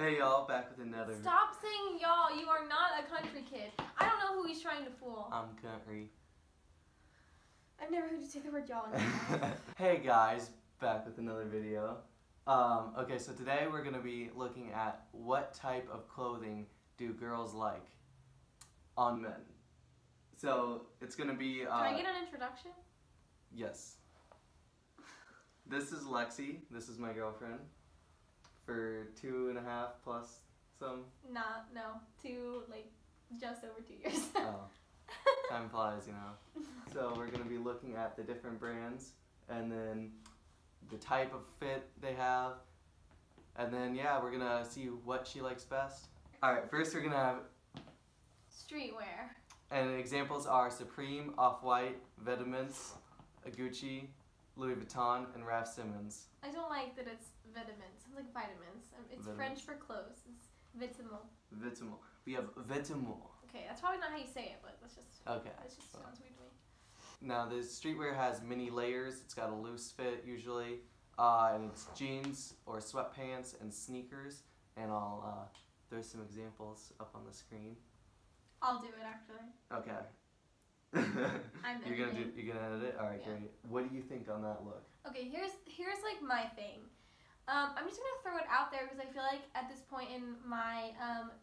Hey y'all, back with another. Stop saying y'all, you are not a country kid. I don't know who he's trying to fool. I'm country. I've never heard you say the word y'all. Hey guys, back with another video. Okay, so today we're going to be looking at what type of clothing do girls like on men. So it's going to be... Can I get an introduction? Yes. This is Lexi. This is my girlfriend. For 2.5 plus some. No, just over 2 years. Oh, time flies, you know. So we're going to be looking at the different brands and then the type of fit they have. And then, yeah, we're going to see what she likes best. Alright, first we're going to have... Streetwear. And examples are Supreme, Off-White, Vitamins, Gucci, Louis Vuitton, and Raf Simons. I don't like that it's vitamins. Sounds like vitamins. It's vitamins. French for clothes. It's vitamins. Vitamins. We have vitamins. Okay, that's probably not how you say it, but that's just... Okay. It just sounds weird to me. Now, the streetwear has many layers. It's got a loose fit, usually. And it's jeans or sweatpants and sneakers. And I'll throw some examples up on the screen. I'll do it, actually. Okay. You're gonna edit it? Alright, yeah. Great. What do you think on that look? Okay, here's like my thing. I'm just gonna throw it out there because I feel like at this point in my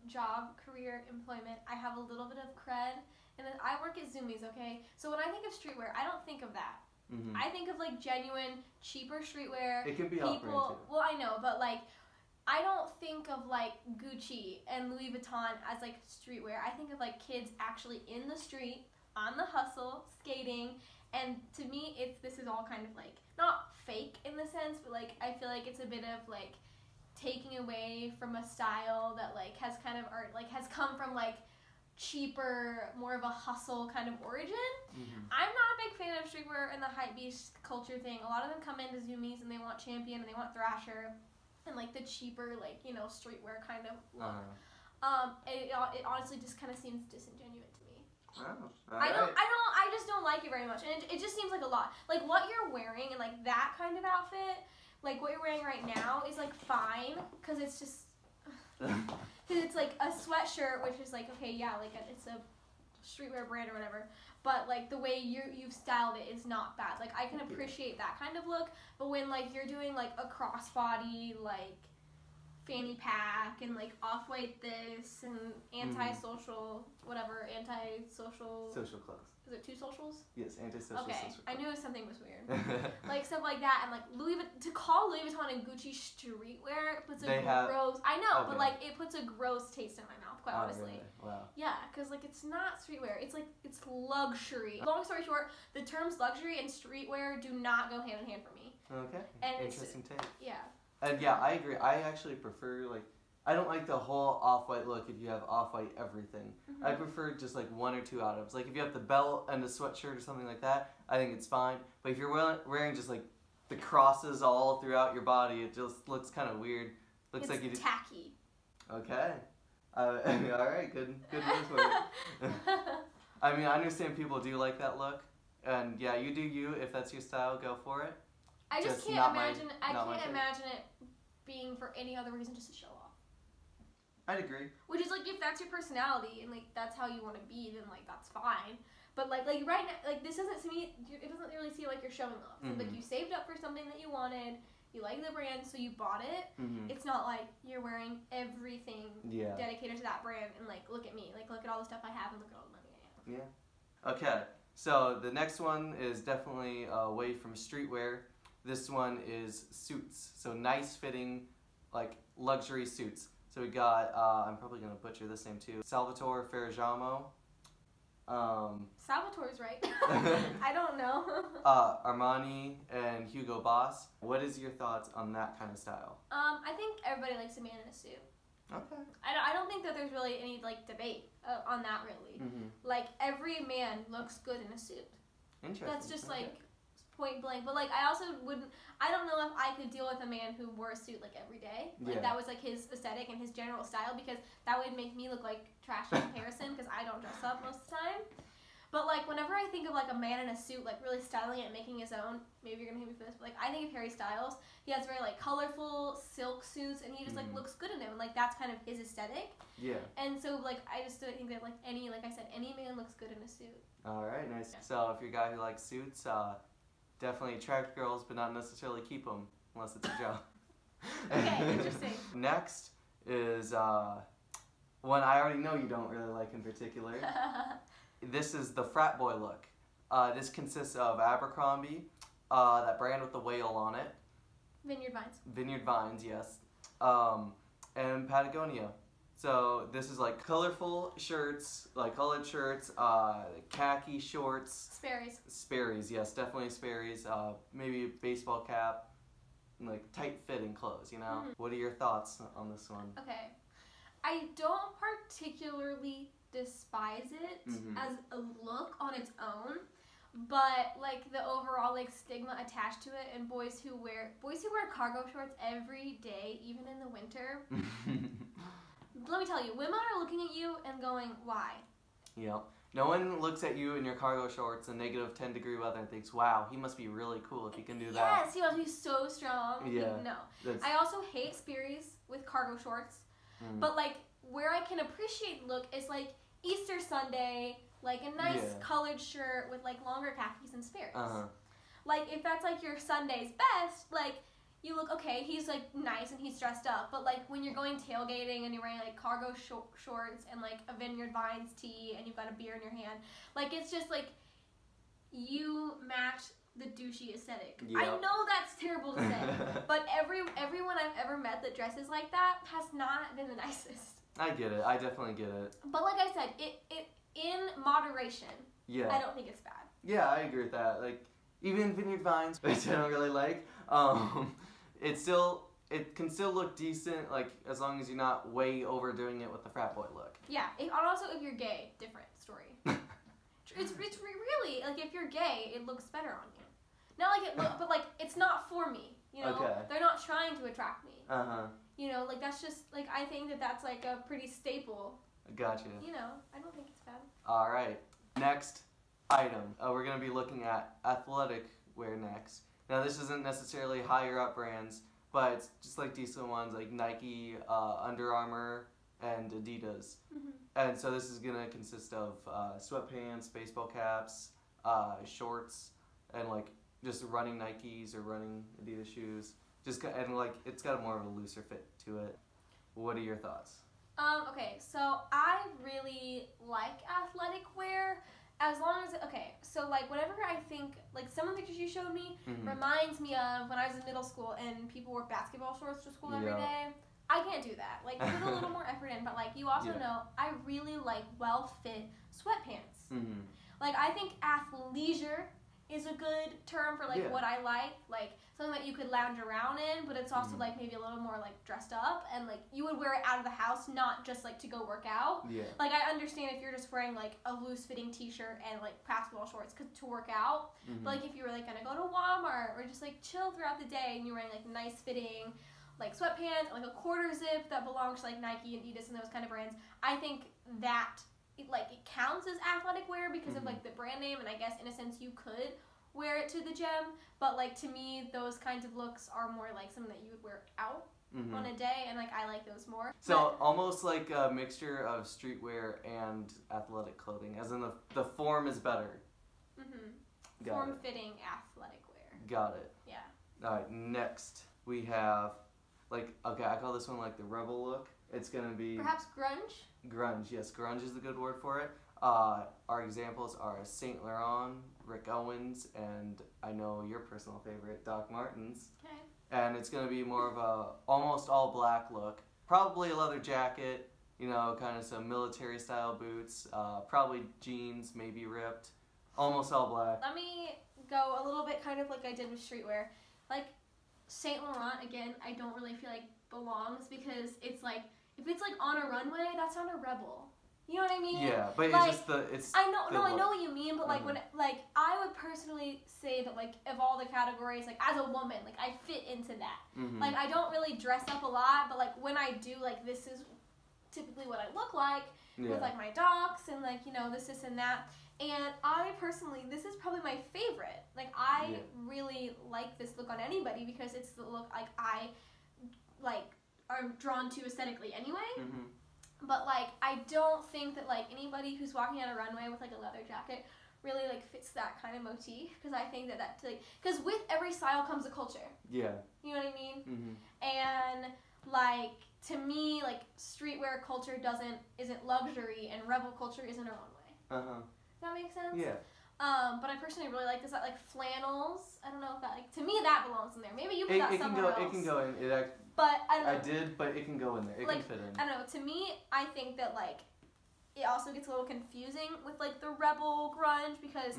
job, career, employment, I have a little bit of cred, and then I work at Zoomies. Okay, so when I think of streetwear, I don't think of that. Mm-hmm. I think of like genuine, cheaper streetwear. It can be off-brand too. Well, I know, but like I don't think of like Gucci and Louis Vuitton as like streetwear. I think of like kids actually in the street, on the hustle, skating, and to me, this is all kind of like not fake in the sense, but like I feel like it's a bit of like taking away from a style that like has kind of has come from like cheaper, more of a hustle kind of origin. Mm-hmm. I'm not a big fan of streetwear and the hypebeast culture thing. A lot of them come into Zoomies and they want Champion and they want Thrasher and like the cheaper streetwear kind of look. It honestly just kind of seems disingenuous to me. Oh, I just don't like it very much, and it just seems like a lot. Like what you're wearing and like that kind of outfit, like what you're wearing right now is like fine, cause it's just, cause it's like a sweatshirt, which is like okay, yeah, like it's a streetwear brand or whatever, but like the way you've styled it is not bad. Like I can appreciate that kind of look, but when like you're doing like a crossbody like fanny pack and like off-white this and anti-social social clothes. Is it two socials? Yes, anti-social. Okay, social I knew something was weird. Like stuff like that, and like to call Louis Vuitton and Gucci streetwear puts I know, but like it puts a gross taste in my mouth, quite honestly. Really? Wow. Yeah, because like it's not streetwear. It's like it's luxury. Long story short, the terms luxury and streetwear do not go hand in hand for me. Okay. And interesting take. Yeah. And yeah, I agree. I actually prefer I don't like the whole off-white look if you have off-white everything. Mm-hmm. I prefer just like one or two items. Like if you have the belt and a sweatshirt or something like that, I think it's fine. But if you're wearing just like the crosses all throughout your body, it just looks kind of weird. Looks like it's tacky. Okay. All right. Good news for you. I mean, I understand people do like that look, and yeah, you do you. If that's your style, go for it. I just can't imagine. I can't imagine it being for any other reason, just to show off. I'd agree. Which is like if that's your personality and like that's how you want to be, then like that's fine. But like right now, like this doesn't to me. It doesn't really seem like you're showing off. Mm-hmm. Like you saved up for something that you wanted. You like the brand, so you bought it. Mm-hmm. It's not like you're wearing everything dedicated to that brand and like look at me, like look at all the stuff I have and look at all the money I have. Yeah. Okay. So the next one is definitely away from streetwear. This one is suits, so nice fitting, like luxury suits. So we got, I'm probably going to butcher this name too, Salvatore Ferragamo. Salvatore's right. I don't know. Armani and Hugo Boss. What is your thoughts on that kind of style? I think everybody likes a man in a suit. Okay. I don't think that there's really any like debate on that really. Mm-hmm. Like every man looks good in a suit. Interesting. That's just like point blank, but like I don't know if I could deal with a man who wore a suit like every day. Like that was like his aesthetic and his general style, because that would make me look like trash in comparison because I don't dress up most of the time. But like whenever I think of like a man in a suit, like really styling it and making his own, maybe you're gonna hate me for this, but like I think of Harry Styles. He has very like colorful silk suits, and he just like looks good in them, and like that's kind of his aesthetic. Yeah. And so like I just think that like I said, any man looks good in a suit. All right, nice. Yeah. So if you're a guy who likes suits, definitely attract girls, but not necessarily keep them unless it's a job. Okay, interesting. Next is one I already know you don't really like in particular. This is the Frat Boy look. This consists of Abercrombie, that brand with the whale on it. Vineyard Vines. Vineyard Vines, yes. And Patagonia. So this is like colorful shirts, like colored shirts, khaki shorts. Sperry's. Sperry's, yes, definitely Sperry's. Maybe a baseball cap, and like tight fitting clothes, you know? What are your thoughts on this one? Okay. I don't particularly despise it as a look on its own, but like the overall like stigma attached to it, and boys who wear cargo shorts every day, even in the winter. Let me tell you, women are looking at you and going, why? Yep. No one looks at you in your cargo shorts in negative 10-degree weather and thinks, wow, he must be really cool if he can do that. Yes, he must be so strong. Yeah. No. I also hate Sperry's with cargo shorts, but like where I can appreciate look is like Easter Sunday, like a nice colored shirt with like longer khakis and Sperry's. Like if that's like your Sunday's best, like you look okay, he's like nice and he's dressed up, but like when you're going tailgating and you're wearing like cargo shorts and like a Vineyard Vines tee and you've got a beer in your hand, like it's just like you match the douchey aesthetic. Yep. I know that's terrible to say, but everyone I've ever met that dresses like that has not been the nicest. I get it. I definitely get it. But like I said, it in moderation. Yeah. I don't think it's bad. Yeah, I agree with that. Like even Vineyard Vines, which I don't really like, it can still look decent, like as long as you're not way overdoing it with the Frat Boy look. Yeah, and also if you're gay, different story. it's really like if you're gay, it looks better on you. Not like it look, but like it's not for me. You know, they're not trying to attract me. You know, like that's just like I think that's like a pretty staple. Gotcha. You know, I don't think it's bad. All right, next item. We're gonna be looking at athletic wear next. Now this isn't necessarily higher up brands, but it's just like decent ones like Nike, Under Armour, and Adidas. And so this is gonna consist of sweatpants, baseball caps, shorts, and like just running Nikes or running Adidas shoes. And like it's got more of a looser fit to it. What are your thoughts? Okay, so I really like athletic wear. As long as, so like whenever I think, like some of the pictures you showed me reminds me of when I was in middle school and people wore basketball shorts to school every day. I can't do that. Like put a little more effort in, but like you also know I really like well-fit sweatpants. Like I think athleisure is a good term for like what I like something that you could lounge around in, but it's also like maybe a little more like dressed up, and like you would wear it out of the house, not just like to go work out. Like I understand if you're just wearing like a loose fitting t-shirt and like basketball shorts to work out, but like if you were like gonna go to Walmart or just like chill throughout the day and you're wearing like nice fitting like sweatpants, like a quarter zip that belongs to like Nike and Adidas and those kind of brands, I think that it counts as athletic wear because of like the brand name, and I guess in a sense you could wear it to the gym, but like to me those kinds of looks are more like something that you would wear out on a day, and like I like those more. So almost like a mixture of streetwear and athletic clothing, as in the form is better. Form-fitting athletic wear. Got it. Yeah. Alright, next we have I call this one like the rebel look. It's gonna be perhaps grunge? Grunge, yes, grunge is a good word for it. Our examples are Saint Laurent, Rick Owens, and I know your personal favorite, Doc Martens. Okay. And it's going to be more of a almost all black look. Probably a leather jacket, you know, kind of some military style boots, probably jeans, maybe ripped. Almost all black. Let me go a little bit kind of like I did with streetwear. Like Saint Laurent, again, I don't really feel like belongs because it's like, if it's like on a runway, that's on a rebel. You know what I mean? Yeah, but like, it's I know what you mean, but like when I would personally say that like of all the categories, like as a woman, like I fit into that. Like I don't really dress up a lot, but like when I do, like this is typically what I look like with like my docs and like, you know, this and that. And I personally, this is probably my favorite. Like I really like this look on anybody because it's the look like I like are drawn to aesthetically anyway. But like I don't think that like anybody who's walking on a runway with like a leather jacket really like fits that kind of motif, because I think that like, because with every style comes a culture. Yeah. You know what I mean? And like to me, like streetwear culture isn't luxury and rebel culture isn't a runway. Does that make sense? Yeah. But I personally really like this. Like flannels. I don't know if that like to me that belongs in there. Maybe you put that somewhere else. It can go in. But I don't know. I did, but it can go in there. It like, can fit in. I don't know. To me, I think that like it also gets a little confusing with like the rebel grunge, because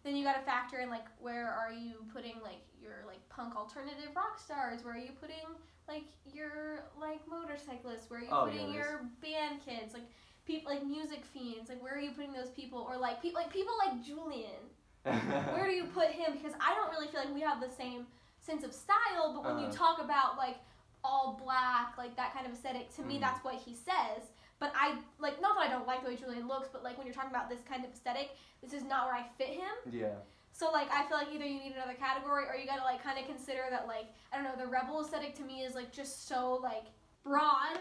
then you got to factor in like where are you putting like your like punk alternative rock stars? Where are you putting like your like motorcyclists? Where are you putting your band kids? Like people like music fiends. Like where are you putting those people? Or like people like Julian. Where do you put him? Because I don't really feel like we have the same sense of style. But when you talk about like all black, like that kind of aesthetic, to me that's what he says. But I like, not that I don't like the way Julian looks, but like when you're talking about this kind of aesthetic, this is not where I fit him. Yeah. So like I feel like either you need another category, or you gotta like kind of consider that like, I don't know, the rebel aesthetic to me is like just so like broad.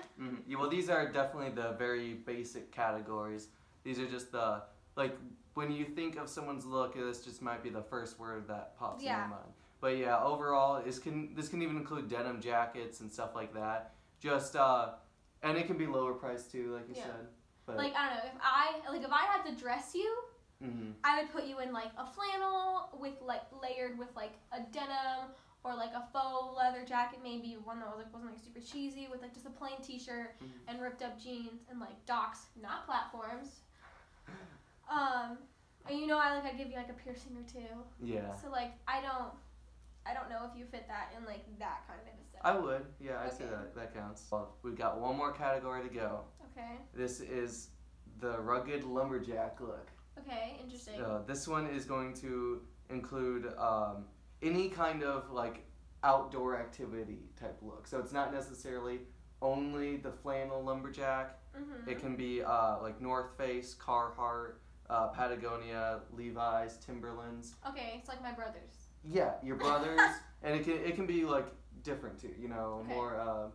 Yeah, well, these are definitely the very basic categories. These are just the like when you think of someone's look, this just might be the first word that pops in your mind. But yeah, overall, this can even include denim jackets and stuff like that. Just and it can be lower priced too, like you said. But like I don't know, if I had to dress you, I would put you in like a flannel with like layered with like a denim, or like a faux leather jacket, maybe one that wasn't like super cheesy, with like just a plain t-shirt and ripped up jeans and like docs, not platforms. And you know I'd give you like a piercing or two. Yeah. So like I don't know if you fit that in like that kind of aesthetic. I would, yeah, I'd say that counts. Well, we've got one more category to go. Okay. This is the rugged lumberjack look. Okay, interesting. This one is going to include any kind of like outdoor activity type look. So it's not necessarily only the flannel lumberjack. It can be like North Face, Carhartt, Patagonia, Levi's, Timberlands. Okay, it's like my brother's. Yeah, your brother's, and it can be like different too, you know, more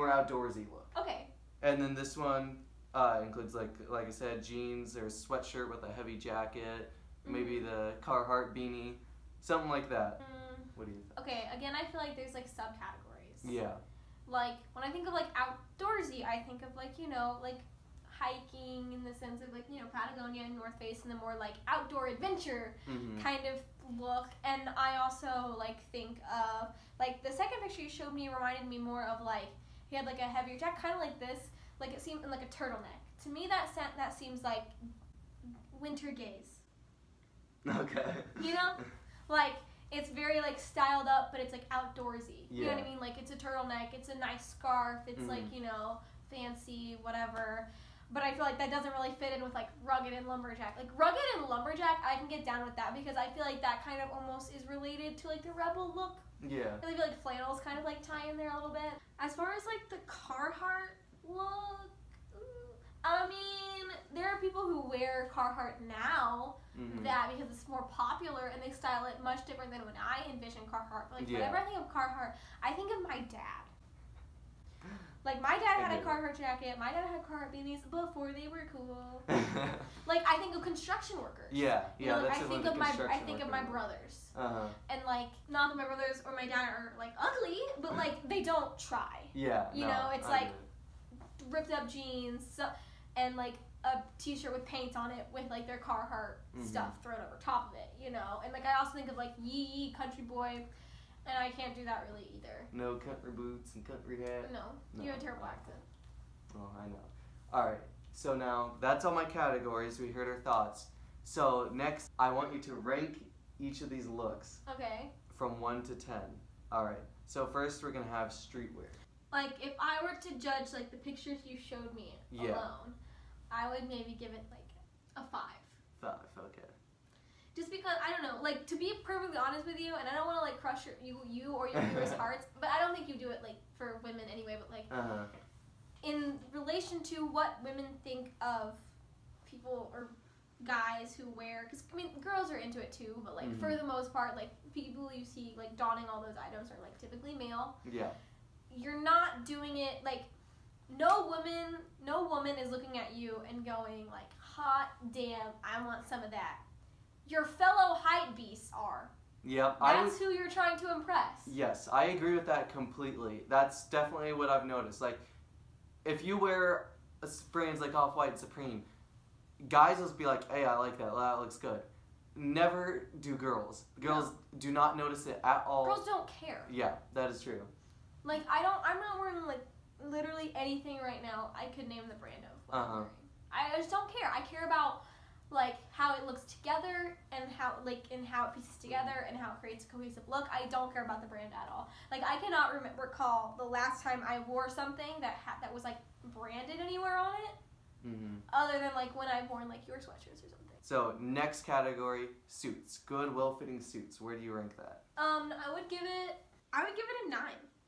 outdoorsy look. Okay. And then this one includes like I said, jeans or sweatshirt with a heavy jacket, maybe the Carhartt beanie, something like that. What do you think? Okay, again, I feel like there's like subcategories. Yeah. Like when I think of like outdoorsy, I think of like, you know, like hiking in the sense of like, you know, Patagonia and North Face, and the more like outdoor adventure kind of look. And I also like think of like the second picture you showed me reminded me more of like he had like a heavier jacket, kind of like this, like it seemed like a turtleneck. To me that seems like winter gaze. Okay. You know, like it's very like styled up, but it's like outdoorsy. You know what I mean? Like it's a turtleneck, it's a nice scarf, it's like, you know, fancy, whatever. But I feel like that doesn't really fit in with like rugged and lumberjack. Like rugged and lumberjack, I can get down with that, because I feel like that kind of almost is related to like the rebel look. Yeah. I feel like flannels kind of like tie in there a little bit. As far as like the Carhartt look, I mean, there are people who wear Carhartt now that because it's more popular and they style it much different than when I envision Carhartt. But like whenever I think of Carhartt, I think of my dad. Like, my dad had a Carhartt jacket, my dad had Carhartt beanies before they were cool. Like, I think of construction workers. Yeah, yeah, you know, like, that's I think of my brothers. And, like, not that my brothers or my dad are, like, ugly, but, like, they don't try. Yeah, you know, it's like ripped up jeans and, like, a t-shirt with paint on it with, like, their Carhartt stuff thrown over top of it, you know? And, like, I also think of, like, Yee, Country Boy. And I can't do that really either. No country boots and country hat? No. You have a terrible accent. Oh, I know. Alright, so now that's all my categories. We heard our thoughts. So next, I want you to rank each of these looks. Okay. From 1 to 10. Alright, so first we're going to have streetwear. Like, if I were to judge, like, the pictures you showed me alone, I would maybe give it, like, a 5. 5, okay. Just because, I don't know, like, to be perfectly honest with you, and I don't want to, like, crush you or your viewers' hearts, but I don't think you do it, like, for women anyway, but, like, in relation to what women think of people or guys who wear, because I mean girls are into it too, but like for the most part, like people you see like donning all those items are like typically male. Yeah. You're not doing it like no woman is looking at you and going like, hot damn, I want some of that. Your fellow hype beasts are. Yep. That's who you're trying to impress. Yes, I agree with that completely. That's definitely what I've noticed. Like, if you wear brands like Off-White and Supreme, guys will be like, hey, I like that. That looks good. Never do girls. Girls do not notice it at all. Girls don't care. Yeah, that is true. Like, I'm not wearing, like, literally anything right now I could name the brand of what I'm wearing. I just don't care. I care about, like, how it looks together and how it pieces together and how it creates a cohesive look. I don't care about the brand at all. Like, I cannot recall the last time I wore something that was, like, branded anywhere on it. Other than like when I've worn like your sweatshirts or something. So next category, suits. Good, well-fitting suits. Where do you rank that? I would give it a 9.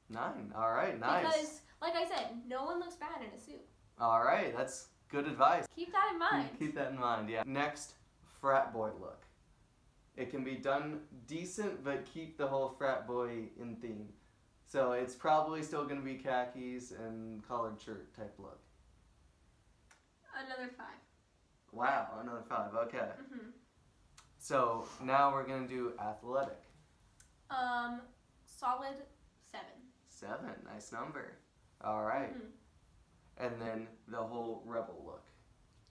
9. All right, nice. Because like I said, no one looks bad in a suit. All right, that's good advice. Keep that in mind. Keep that in mind. Yeah. Next, frat boy look. It can be done decent, but keep the whole frat boy in theme. So it's probably still going to be khakis and collared shirt type look. Another 5. Wow, another 5. Okay. So now we're gonna do athletic. Solid 7. 7, nice number. All right. And then the whole rebel look.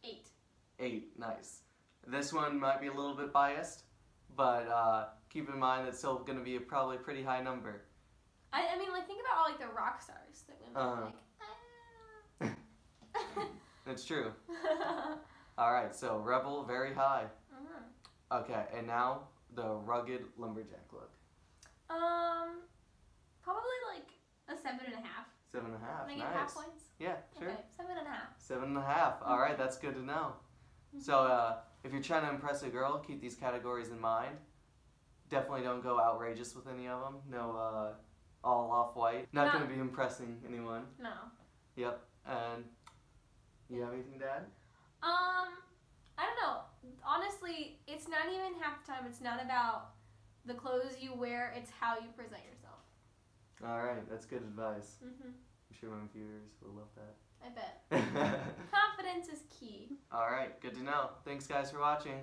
8. 8, nice. This one might be a little bit biased, but keep in mind it's still gonna be probably a pretty high number. I mean, like think about all like the rock stars that women are like. That's true. Alright, so rebel, very high. Okay, and now the rugged lumberjack look. Probably like a 7.5. 7.5, Can I nice. get half points? Yeah, sure. Okay, 7.5. 7.5, alright, that's good to know. So if you're trying to impress a girl, keep these categories in mind. Definitely don't go outrageous with any of them. No all off-white. Not going to be impressing anyone. No. Yep, and... You have anything to add? I don't know. Honestly, it's not even half the time. It's not about the clothes you wear. It's how you present yourself. All right, that's good advice. I'm sure my viewers will love that. I bet. Confidence is key. All right, good to know. Thanks, guys, for watching.